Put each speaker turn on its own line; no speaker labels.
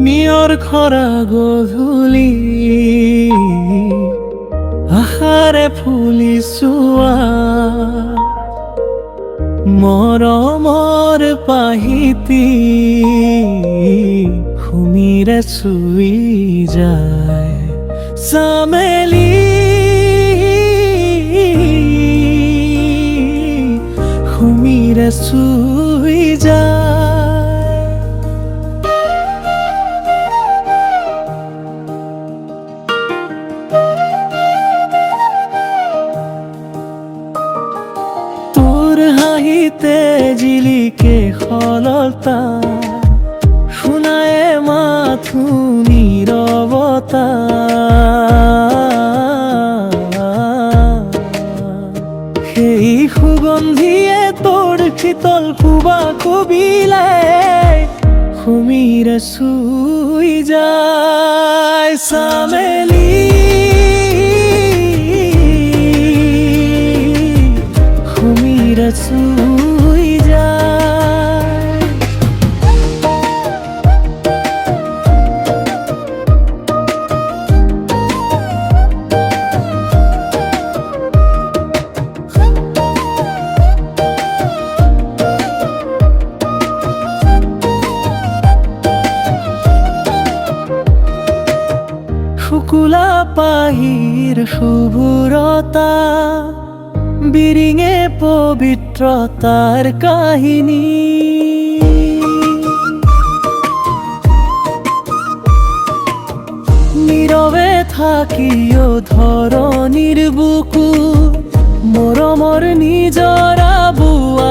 নিয়ৰ খৰা গধূলি আশাৰে ফুলি চোৱা মৰমৰ পাহিতি সুমিৰে চুই যায় চামেলি সুমিৰে চুই যায়। তোৰ হাঁহিতে জিলিকে সলতা শুনায়ে মাথো নীৰৱতা সেই সুগন্ধিয়ে তোৰ শীতল কোবা কবিলাই সুমিৰে চুই যায় চামেলি সুমিৰে চুই যায়। শুকুলা পাহিৰ শুভ্ৰতা বিৰিঙে পবিত্ৰতাৰ কাহিনী নীৰৱে থাকিও ধৰণীৰ বুকু মৰমৰ নিজৰা বোৱা